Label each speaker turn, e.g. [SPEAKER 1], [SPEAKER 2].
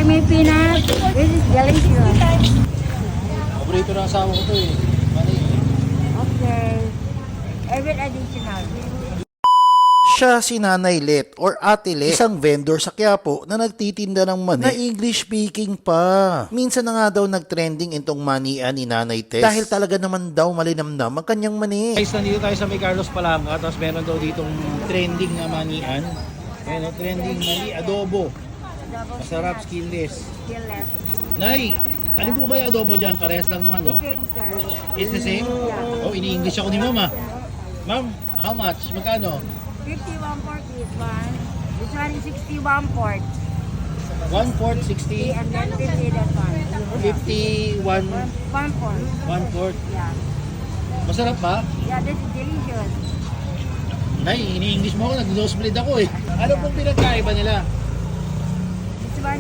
[SPEAKER 1] like my peanut? This is delicious.
[SPEAKER 2] Paborito ng asawa ko to eh. Mani.
[SPEAKER 1] Okay. Every additional.
[SPEAKER 3] Siya si Nanay Let or Ate Let, isang vendor sa Quiapo na nagtitinda ng mani na English speaking pa. Minsan na nga daw nagtrending itong manian ni Nanay Tess dahil talaga naman daw malinamnam ang kanyang mani.
[SPEAKER 2] Guys, nandito tayo sa may Carlos Palanga. Tapos meron daw ditong trending na manian. Ayan, trending mani adobo. Masarap, skinless.
[SPEAKER 1] Still left.
[SPEAKER 2] Nay, ano po ba yung adobo dyan? Parehas lang naman, no?
[SPEAKER 1] Same, sir.
[SPEAKER 2] It's the same?
[SPEAKER 1] Yeah.
[SPEAKER 2] Oh, ini-English ako ni Mama. Ma'am, how much? Magkano?
[SPEAKER 1] 51 port this one. This one is 61 port.
[SPEAKER 2] 1/4, 60,
[SPEAKER 1] And then 50 that one.
[SPEAKER 2] 51,
[SPEAKER 1] 1 port.
[SPEAKER 2] 1/4.
[SPEAKER 1] Yeah.
[SPEAKER 2] Masarap ba?
[SPEAKER 1] Yeah, this is delicious.
[SPEAKER 2] Nay, ini-English mo ako, nag-nosebleed ako eh. Ano pong pinagkaiba nila?